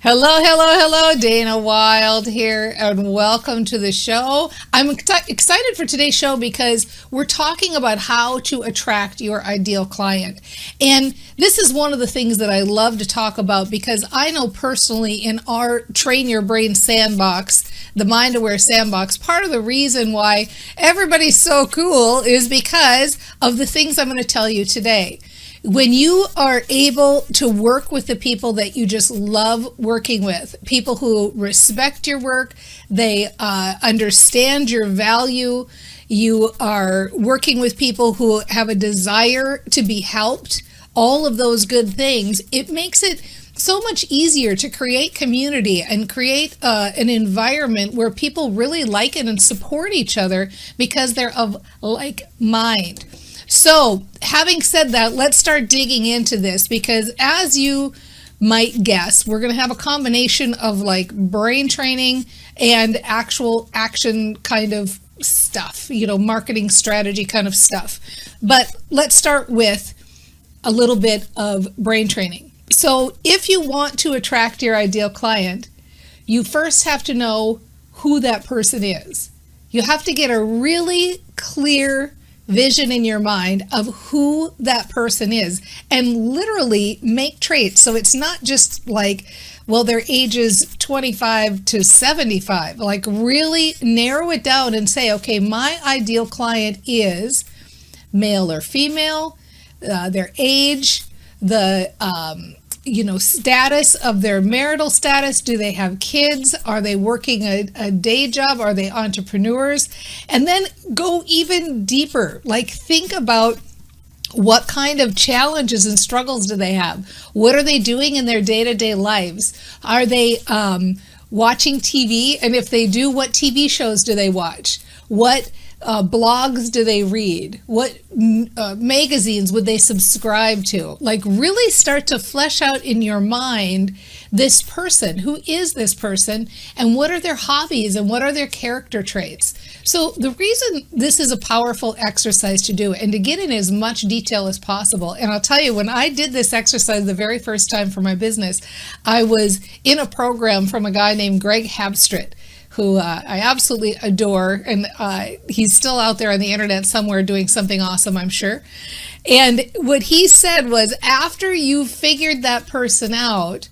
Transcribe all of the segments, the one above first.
Hello, hello, hello. Dana Wilde here, and welcome to the show. I'm excited for today's show because we're talking about how to attract your ideal client. And this is one of the things that I love to talk about because I know personally in our Train Your Brain sandbox, the Mind Aware sandbox, part of the reason why everybody's so cool is because of the things I'm going to tell you today. When you are able to work with the people that you just love working with, people who respect your work, they understand your value, you are working with people who have a desire to be helped, all of those good things, it makes it so much easier to create community and create an environment where people really like it and support each other because they're of like mind. So, having said that, let's start digging into this because as you might guess, we're going to have a combination of like brain training and actual action kind of stuff, marketing strategy kind of stuff. But let's start with a little bit of brain training. So, if you want to attract your ideal client, you first have to know who that person is. You have to get a really clear vision in your mind of who that person is and literally make traits. So it's not just like, well, their age is 25 to 75. Like really narrow it down and say, okay, my ideal client is male or female, their age, the status of their marital status. Do they have kids? Are they working a day job? Are they entrepreneurs? And then go even deeper. Like think about what kind of challenges and struggles do they have? What are they doing in their day-to-day lives? Are they watching TV? And if they do, what TV shows do they watch? What blogs do they read? What magazines would they subscribe to? Like really start to flesh out in your mind this person. Who is this person? And what are their hobbies? And what are their character traits? So the reason this is a powerful exercise to do and to get in as much detail as possible. And I'll tell you, when I did this exercise the very first time for my business, I was in a program from a guy named Greg Habstritt, who I absolutely adore, and he's still out there on the internet somewhere doing something awesome, I'm sure. And what he said was, after you've figured that person out,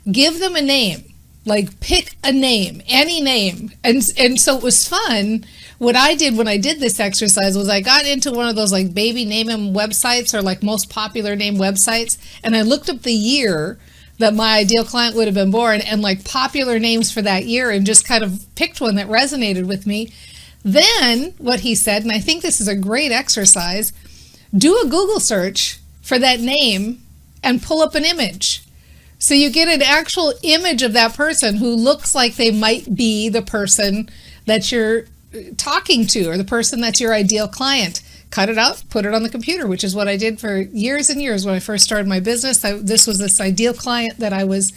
give them a name. Like pick a name, any name. And so it was fun. What I did when I did this exercise was I got into one of those like baby name 'em websites or like most popular name websites, and I looked up the year that my ideal client would have been born and like popular names for that year and just kind of picked one that resonated with me. Then what he said, and I think this is a great exercise, do a Google search for that name and pull up an image. So you get an actual image of that person who looks like they might be the person that you're talking to or the person that's your ideal client. Cut it out, put it on the computer, which is what I did for years and years when I first started my business. This was this ideal client that I was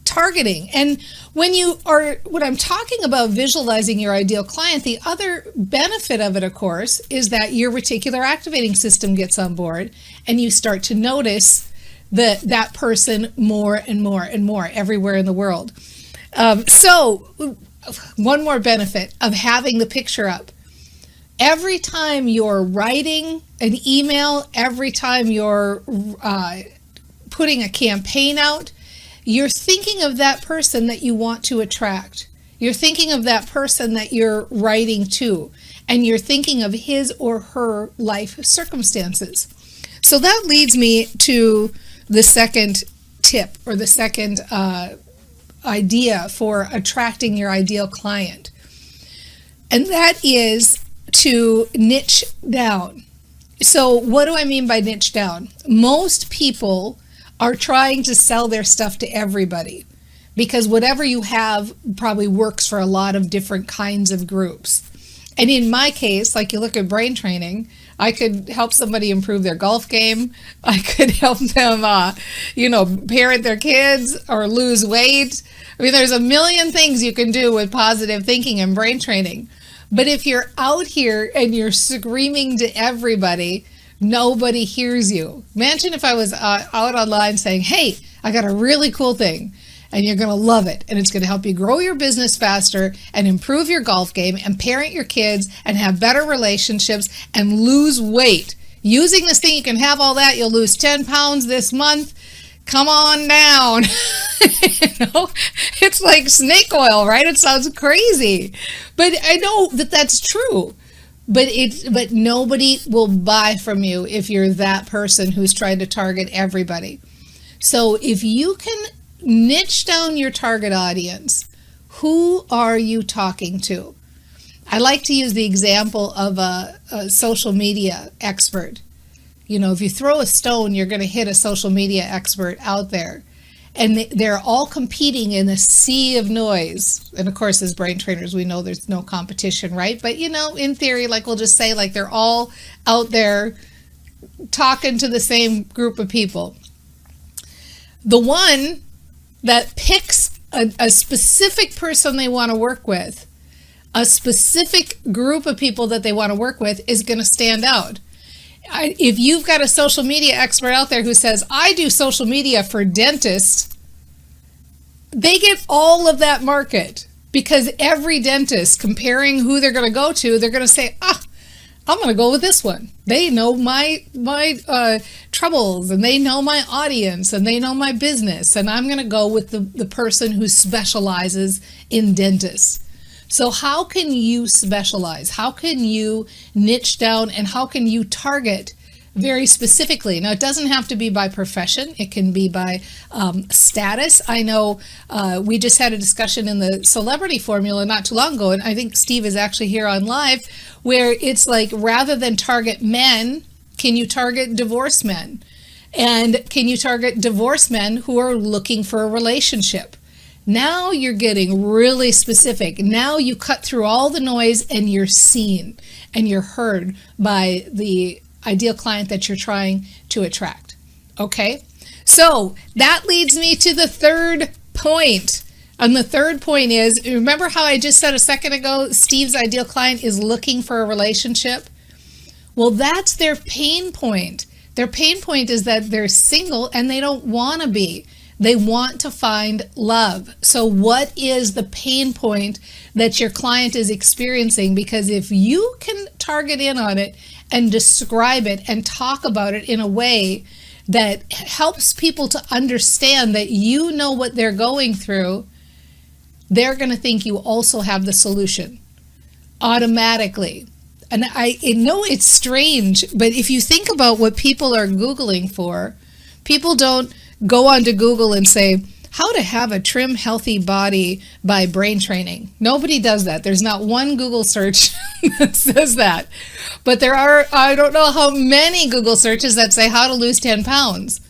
targeting. And when I'm talking about visualizing your ideal client, the other benefit of it, of course, is that your reticular activating system gets on board and you start to notice that person more and more and more everywhere in the world. So one more benefit of having the picture up. Every time you're writing an email, every time you're putting a campaign out, you're thinking of that person that you want to attract. You're thinking of that person that you're writing to, and you're thinking of his or her life circumstances. So that leads me to the second tip or the second idea for attracting your ideal client. And that is to niche down. So what do I mean by niche down? Most people are trying to sell their stuff to everybody because whatever you have probably works for a lot of different kinds of groups. And in my case, like you look at brain training, I could help somebody improve their golf game. I could help them, parent their kids or lose weight. I mean, there's a million things you can do with positive thinking and brain training. But if you're out here and you're screaming to everybody, nobody hears you. Imagine if I was out online saying, hey, I got a really cool thing. and you're going to love it. And it's going to help you grow your business faster and improve your golf game and parent your kids and have better relationships and lose weight. Using this thing, you can have all that. You'll lose 10 pounds this month. Come on down. It's like snake oil, right? It sounds crazy, but I know that that's true. But nobody will buy from you if you're that person who's trying to target everybody. So if you can niche down your target audience, who are you talking to? I like to use the example of a social media expert. If you throw a stone, you're going to hit a social media expert out there. And they're all competing in a sea of noise. And of course, as brain trainers, we know there's no competition, right? But, in theory, like we'll just say, like they're all out there talking to the same group of people. The one that picks a specific person they want to work with, a specific group of people that they want to work with, is going to stand out. If you've got a social media expert out there who says, I do social media for dentists, they get all of that market, because every dentist, comparing who they're going to go to, they're going to say, I'm going to go with this one. They know my troubles, and they know my audience, and they know my business, and I'm going to go with the person who specializes in dentists. So how can you specialize? How can you niche down, and how can you target very specifically? Now, it doesn't have to be by profession. It can be by status. I know we just had a discussion in the celebrity formula not too long ago, and I think Steve is actually here on live, where it's like, rather than target men, can you target divorced men? And can you target divorced men who are looking for a relationship? Now you're getting really specific. Now you cut through all the noise, and you're seen and you're heard by the ideal client that you're trying to attract. Okay, so that leads me to the third point. And the third point is, remember how I just said a second ago, Steve's ideal client is looking for a relationship? Well, that's their pain point. Their pain point is that they're single and they don't want to be. They want to find love. So what is the pain point that your client is experiencing? Because if you can target in on it and describe it and talk about it in a way that helps people to understand that you know what they're going through, they're going to think you also have the solution automatically. And I know it's strange, but if you think about what people are Googling for, people don't go onto Google and say, how to have a trim, healthy body by brain training. Nobody does that. There's not one Google search that says that. But there are, I don't know how many Google searches that say how to lose 10 pounds.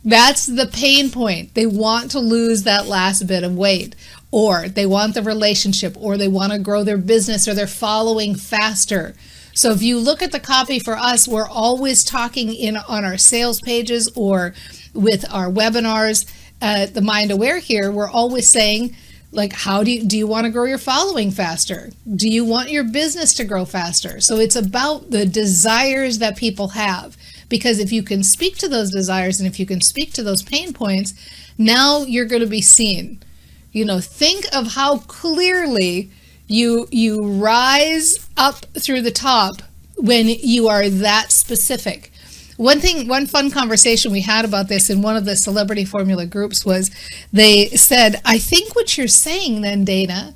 That's the pain point. They want to lose that last bit of weight, or they want the relationship, or they want to grow their business, or they're following faster. So if you look at the copy for us, we're always talking on our sales pages or with our webinars. The Mind Aware here, we're always saying, like, how do you want to grow your following faster? Do you want your business to grow faster? So it's about the desires that people have, because if you can speak to those desires and if you can speak to those pain points, now you're going to be seen. Think of how clearly you rise up through the top when you are that specific. One fun conversation we had about this in one of the Celebrity Formula groups was, they said, I think what you're saying then, Dana,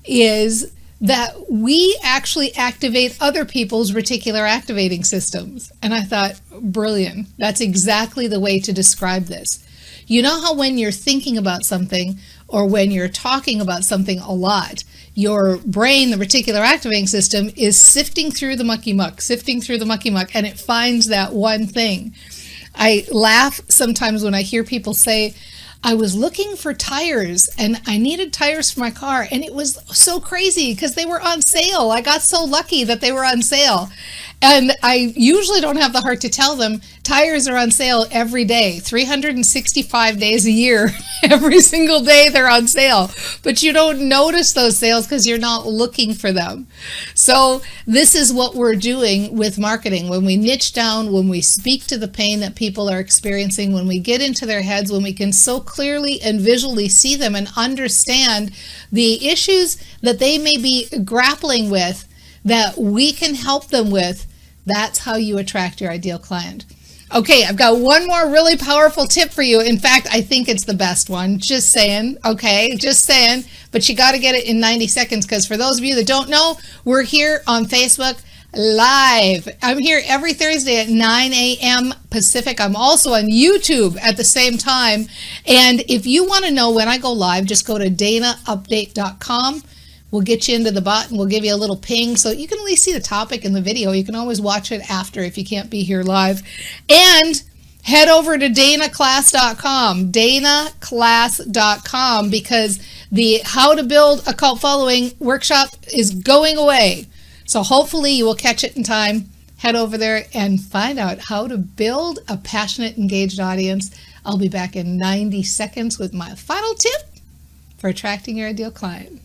is that we actually activate other people's reticular activating systems. And I thought, brilliant. That's exactly the way to describe this. You know how when you're thinking about something, or when you're talking about something a lot, your brain, the reticular activating system, is sifting through the mucky muck, and it finds that one thing. I laugh sometimes when I hear people say, I was looking for tires and I needed tires for my car, and it was so crazy because they were on sale. I got so lucky that they were on sale. And I usually don't have the heart to tell them tires are on sale every day, 365 days a year. Every single day they're on sale. But you don't notice those sales because you're not looking for them. So this is what we're doing with marketing. When we niche down, when we speak to the pain that people are experiencing, when we get into their heads, when we can so clearly and visually see them and understand the issues that they may be grappling with, that we can help them with, that's how you attract your ideal client. Okay, I've got one more really powerful tip for you. In fact, I think it's the best one. Just saying, okay, just saying. But you got to get it in 90 seconds because for those of you that don't know, we're here on Facebook live. I'm here every Thursday at 9 a.m. Pacific. I'm also on YouTube at the same time. And if you want to know when I go live, just go to danaupdate.com. We'll get you into the bot and we'll give you a little ping so you can at least see the topic in the video. You can always watch it after if you can't be here live. And head over to danaclass.com, danaclass.com, because the How to Build a Cult Following workshop is going away. So hopefully you will catch it in time. Head over there and find out how to build a passionate, engaged audience. I'll be back in 90 seconds with my final tip for attracting your ideal client.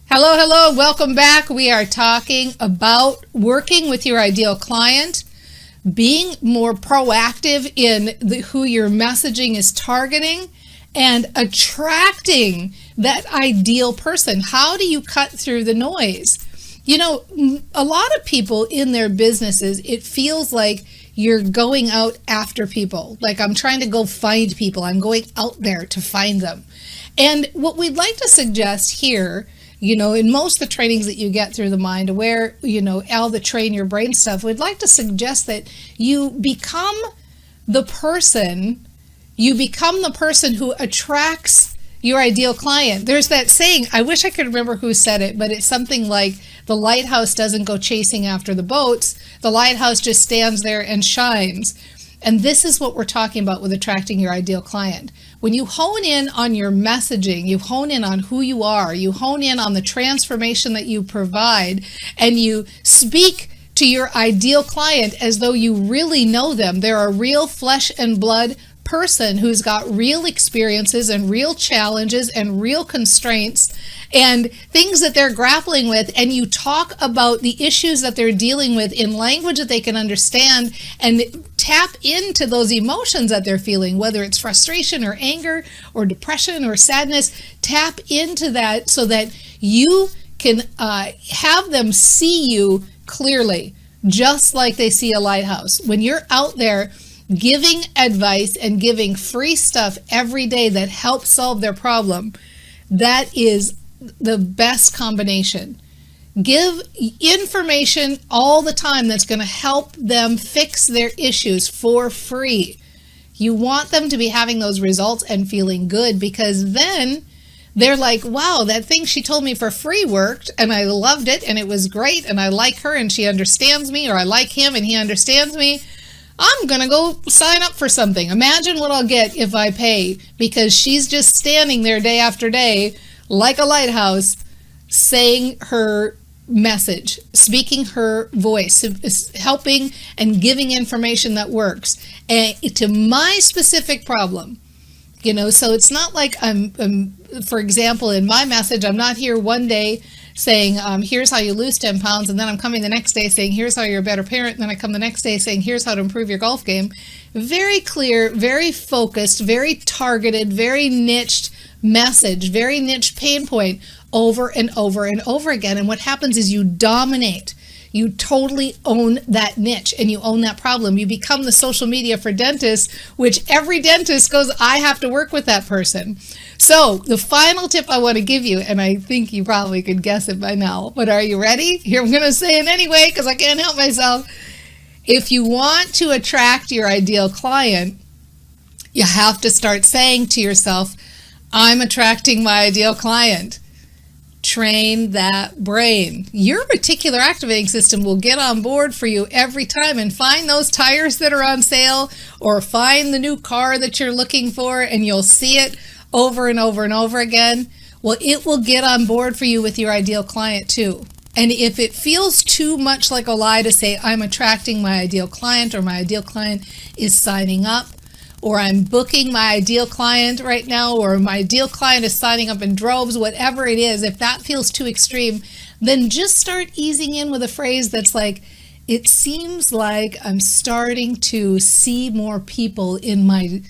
Hello, hello, welcome back. We are talking about working with your ideal client, being more proactive in who your messaging is targeting, and attracting that ideal person. How do you cut through the noise? You know, a lot of people in their businesses, it feels like you're going out after people. Like I'm trying to go find people. I'm going out there to find them. And what we'd like to suggest here, you know, in most of the trainings that you get through the Mind Aware, you know, all the train your brain stuff, we'd like to suggest that you become the person who attracts your ideal client. There's that saying, I wish I could remember who said it, but it's something like the lighthouse doesn't go chasing after the boats. The lighthouse just stands there and shines. And this is what we're talking about with attracting your ideal client. When you hone in on your messaging, you hone in on who you are, you hone in on the transformation that you provide, and you speak to your ideal client as though you really know them. They're a real flesh and blood person who's got real experiences and real challenges and real constraints and things that they're grappling with, and you talk about the issues that they're dealing with in language that they can understand and tap into those emotions that they're feeling, whether it's frustration or anger or depression or sadness. Tap into that so that you can have them see you clearly, just like they see a lighthouse. When you're out there giving advice and giving free stuff every day that helps solve their problem, that is the best combination. Give information all the time that's going to help them fix their issues for free. You want them to be having those results and feeling good, because then they're like, wow, that thing she told me for free worked and I loved it and it was great and I like her and she understands me, or I like him and he understands me. I'm going to go sign up for something. Imagine what I'll get if I pay, because she's just standing there day after day like a lighthouse, saying her message, speaking her voice, helping and giving information that works to my specific problem. You know, so it's not like I'm, for example, in my message, I'm not here one day saying, here's how you lose 10 pounds, and then I'm coming the next day saying, here's how you're a better parent, and then I come the next day saying, here's how to improve your golf game. Very clear, very focused, very targeted, very niched message, very niche pain point over and over and over again. And what happens is you dominate. You totally own that niche and you own that problem. You become the social media for dentists, which every dentist goes, I have to work with that person. So the final tip I want to give you, and I think you probably could guess it by now, but are you ready? Here, I'm going to say it anyway because I can't help myself. If you want to attract your ideal client, you have to start saying to yourself, I'm attracting my ideal client. Train that brain. Your reticular activating system will get on board for you every time and find those tires that are on sale, or find the new car that you're looking for, and you'll see it over and over and over again. Well, it will get on board for you with your ideal client too. And if it feels too much like a lie to say, I'm attracting my ideal client, or my ideal client is signing up, or I'm booking my ideal client right now, or my ideal client is signing up in droves, whatever it is, if that feels too extreme, then just start easing in with a phrase that's like, it seems like I'm starting to see more people in my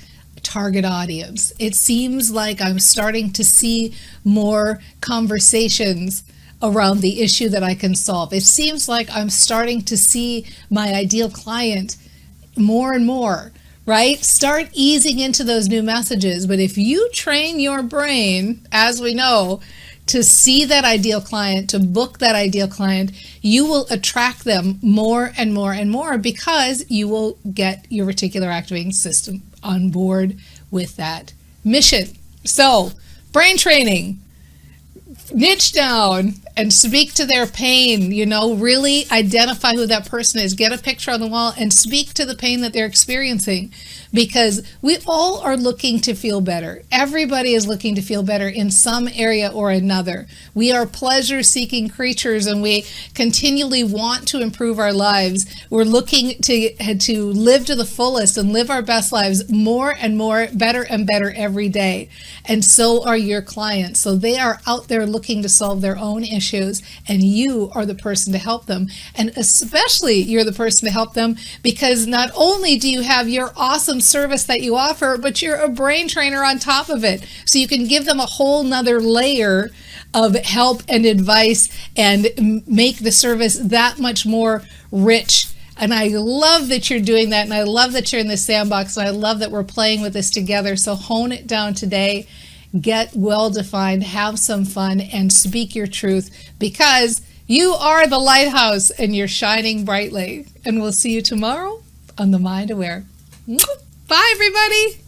target audience. It seems like I'm starting to see more conversations around the issue that I can solve. It seems like I'm starting to see my ideal client more and more, right? Start easing into those new messages. But if you train your brain, as we know, to see that ideal client, to book that ideal client, you will attract them more and more and more, because you will get your reticular activating system on board with that mission. So, brain training. Niche down and speak to their pain, really identify who that person is, get a picture on the wall and speak to the pain that they're experiencing, because we all are looking to feel better. Everybody is looking to feel better in some area or another. We are pleasure-seeking creatures, and we continually want to improve our lives. We're looking to live to the fullest and live our best lives more and more, better and better every day. And so are your clients. So they are out there looking to solve their own issues, and you are the person to help them. And especially you're the person to help them because not only do you have your awesome service that you offer, but you're a brain trainer on top of it. So you can give them a whole nother layer of help and advice and make the service that much more rich. And I love that you're doing that, and I love that you're in the sandbox, and I love that we're playing with this together. So hone it down today, get well defined, have some fun, and speak your truth, because you are the lighthouse and you're shining brightly. And we'll see you tomorrow on The Mind Aware. Bye, everybody.